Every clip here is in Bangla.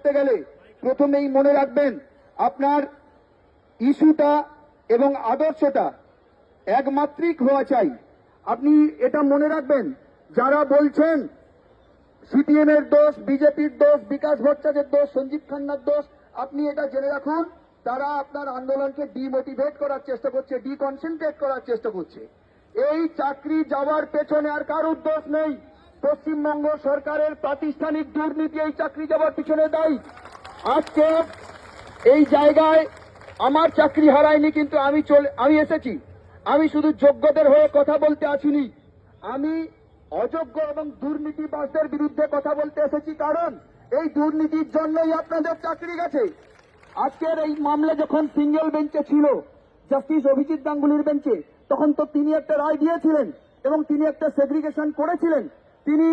করতে গেলে প্রথমেই মনে রাখবেন আপনার ইস্যুটা এবং আদর্শটা একমাত্রিক হওয়া চাই। আপনি এটা মনে রাখবেন, যারা বলছেন সিপিএম এর দোষ, বিজেপির দোষ, বিকাশ ভট্টাচার্যের দোষ, সঞ্জীব খান্নার দোষ, আপনি এটা জেনে রাখুন তারা আপনার আন্দোলনকে ডিমোটিভেট করার চেষ্টা করছে, ডিকনসেন্ট্রেট করার চেষ্টা করছে। এই চাকরি যাওয়ার পেছনে আর কারোর দোষ নেই। পশ্চিমবঙ্গ সরকারের প্রাতিষ্ঠানিক দুর্নীতি এই চাকরি যাওয়ার পিছনে দায়ী। আজকে এই জায়গায় আমার চাকরি হারায়নি, কিন্তু আমি এসেছি। আমি শুধু যোগ্যদের হয়ে কথা বলতে আসিনি, আমি অযোগ্য এবং দুর্নীতিবাজদের বিরুদ্ধে কথা বলতে এসেছি। কারণ এই দুর্নীতির জন্যই আপনাদের চাকরি গেছে। আজকের এই মামলা যখন সিঙ্গেল বেঞ্চে ছিল, জাস্টিস অভিজিৎ গাঙ্গুলির বেঞ্চে, তখন তো তিনি একটা রায় দিয়েছিলেন এবং তিনি একটা সেগ্রিগেশন করেছিলেন। তিনি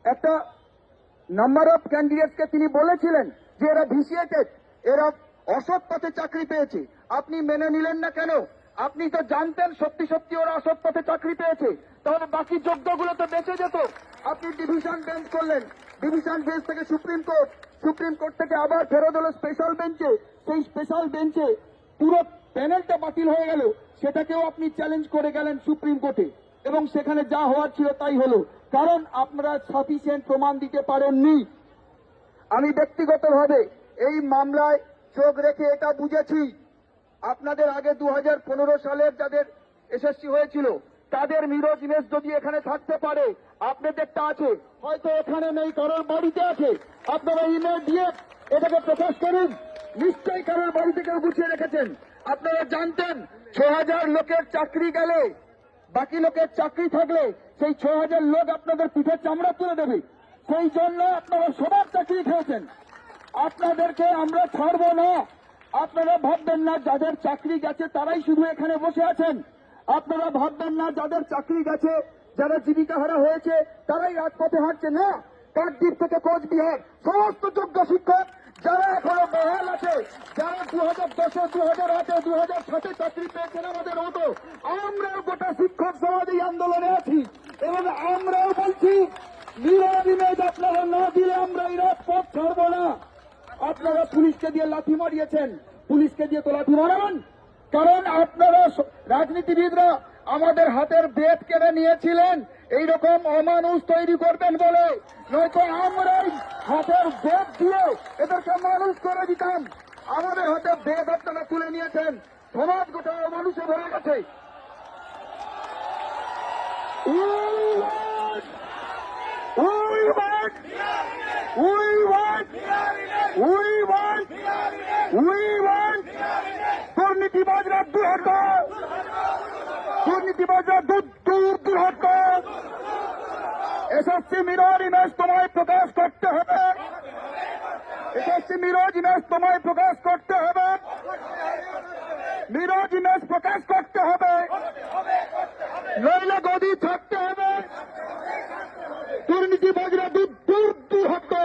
একটা নাম্বার অফ ক্যান্ডিডেটসকে তিনি বলেছিলেন যে এরা ভিসিয়েটেড, এরা অসৎ পথে চাকরি পেয়েছে। আপনি মেনে নিলেন না কেন? আপনি তো জানতেন সত্যি সত্যি ওরা অসৎ পথে চাকরি পেয়েছে, তাহলে বাকি যোগ্যগুলো তো বেঁচে যেত। আপনি ডিভিশন বেঞ্চ করলেন, ডিভিশন বেঞ্চ থেকে সুপ্রিম কোর্ট, সুপ্রিম কোর্ট থেকে আবার ফেরত হলো স্পেশাল বেঞ্চে। সেই স্পেশাল বেঞ্চে পুরো প্যানেলটা বাতিল হয়ে গেল, সেটাকেও আপনি চ্যালেঞ্জ করে গেলেন সুপ্রিম কোর্টে, এবং সেখানে যা হওয়ার ছিল তাই হলো, কারণ আপনারা সাফিসিয়েন্ট প্রমাণ দিতে পারেননি। আমি ব্যক্তিগতভাবে এই মামলায় চোখ রেখে এটা বুঝেছি, আপনাদের আগে 2015 সালের যাদের এসএসসি হয়েছিল তাদের মিরর ইমেজ যদি এখানে থাকতে পারে, আপনাদেরটা আছে, হয়তো এখানে নেই, কারোর বাড়িতে আছে। আপনারা ইমেল দিয়ে এটাকে প্রকাশ করুন, নিশ্চয়ই কারোর বাড়িতে কেউ গুছিয়ে রেখেছেন। আপনারা জানতেন 6000 লোকের চাকরি গেলে, বাকি লোকের চাকরি থাকলে সেই 6000 লোক আপনাদের পিঠের চামড়া তুলে দেবে। সেই জন্য আপনারা সবার চাকরি খেয়েছেন। আপনাদেরকে আমরা ছাড়ব না। আপনারা ভাববেন না যাদের চাকরি গেছে তারাই শুধু এখানে বসে আছেন। আপনারা ভাববেন না যাদের চাকরি গেছে, যারা জীবিকা হারা হয়েছে তারাই রাজপথে হাঁটছে। না, কাকদ্বীপ থেকে কোচবিহার সমস্ত যোগ্য শিক্ষক যারা এখনো বহাল আছে, যারা 2010, 2008, 2007 চাকরি পেয়েছেন আমাদের মতো, আমরাও গোটা শিক্ষক সমাজ এই আন্দোলনে আছি এবং আমরাও বলছি মিরর ইমেজ আপনারা না দিলে আমরা এই রাজপথ ছাড়ব না। আপনারা পুলিশকে দিয়ে লাথি মারিয়েছেন, পুলিশকে দিয়ে তো লাথি মারান, কারণ আপনারা রাজনীতিবিদরা আমাদের হাতের বেত কেড়ে নিয়েছিলেন এইরকম অমানুষ তৈরি করবেন বলে, নয়তো আমরাই হাতের বেত দিয়ে এদেরকে মানুষ করে দিতাম। আমাদের হাতের বেত আপনারা তুলে নিয়েছেন, সমাজ গোটা অমানুষে ভরে গেছে। দুর্নীতিবাজরা দূর হতো, দুর্নীতিবাজরা দূর হতো। এসএসসি মিরর ইমেজ তোমায় প্রকাশ করতে হবে, এসএসসি মিরর ইমেজ তোমায় প্রকাশ করতে হবে, মিরর ইমেজ প্রকাশ করতে হবে, নইলে গদি থাকতে হবে। দুর্নীতিবাজরা দূর হতো,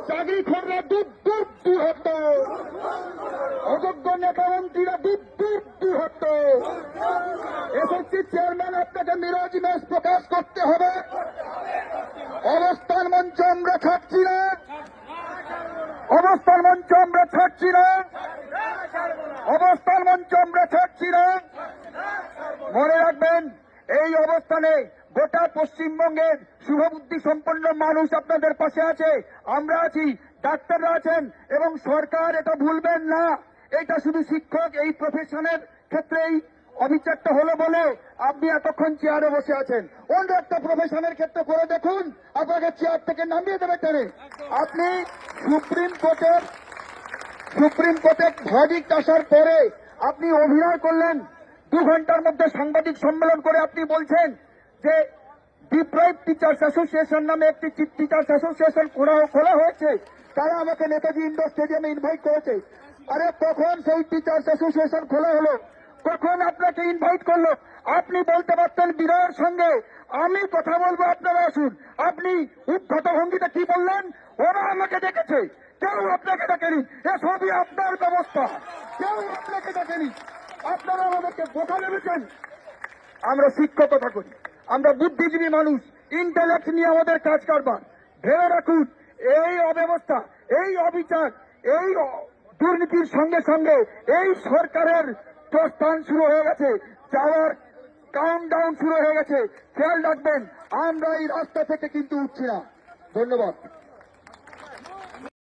চাকরি খোররা দূর হতো, অযোগ্য নেতা মন্ত্রীরা দূর হতো। এসএসসি চেয়ারম্যান আপনাকে মিরর ইমেজ প্রকাশ করতে হবে। অবস্থান মঞ্চ আমরা ছাড়ছি না, অবস্থান মঞ্চ আমরা ছাড়ছি না, অবস্থান মঞ্চ আমরা ছাড়ছি না। মনে রাখবেন, এই অবস্থানে গোটা পশ্চিমবঙ্গের শুভবুদ্ধি সম্পন্ন মানুষ আপনাদের পাশে আছে, আমরা আছি, ডাক্তাররা আছেন এবং সরকার। এটা ভুলবেন না, এটা শুধু শিক্ষক এই প্রফেশনের ক্ষেত্রেই অবিচারটা হলো বলে আপনি এতক্ষণ চেয়ারে বসে আছেন। অন্য একটা প্রফেশনের ক্ষেত্রে করে দেখুন, আপনাকে চেয়ার থেকে নামিয়ে দেবে কেন? আপনি সুপ্রিম কোর্টের ভার্ডিক্ট আসার পরে আপনি অভিনয় করলেন, 2 ঘন্টার মধ্যে সাংবাদিক সম্মেলন করে আপনি বলছেন যে ডিপ্রাইভ টিচার্স অ্যাসোসিয়েশন নামে একটি টিচার্স অ্যাসোসিয়েশন খোলা হয়েছে, তারা আমাকে নেতাজি ইন্ডোর স্টেডিয়ামে ইনভাইট করেছে। আরে কখন সেই টিচার্স অ্যাসোসিয়েশন খোলা হলো? কখন আপনাকে ইনভাইট করলো? আপনি বলতে পারতেন বিনয়ের সঙ্গে আমি কথা বলবো, আপনারা আসুন। আপনি উদ্ভট ভঙ্গিতে কি বললেন? ওরা আমাকে ডেকেছে, কেউ আপনাকে ডাকেনি, এ সবই আপনার ব্যবস্থা, কেউ আপনাকে ডাকেনি। আপনারা আমাদেরকে বোকা ভেবেছেন। আমরা শিক্ষকতা করি, আমরা বুদ্ধিজীবী মানুষ, ইন্টেলেক্ট নিয়ে আমাদের কাজ কারবার। ভেবে রাখুন, এই অব্যবস্থা এই অবিচার, এই দুর্নীতির সঙ্গে সঙ্গে এই সরকারের প্রস্থান শুরু হয়ে গেছে, যাওয়ার কাউন্টডাউন শুরু হয়ে গেছে। খেয়াল রাখবেন, আমরা এই রাস্তা থেকে কিন্তু উঠছি না। ধন্যবাদ।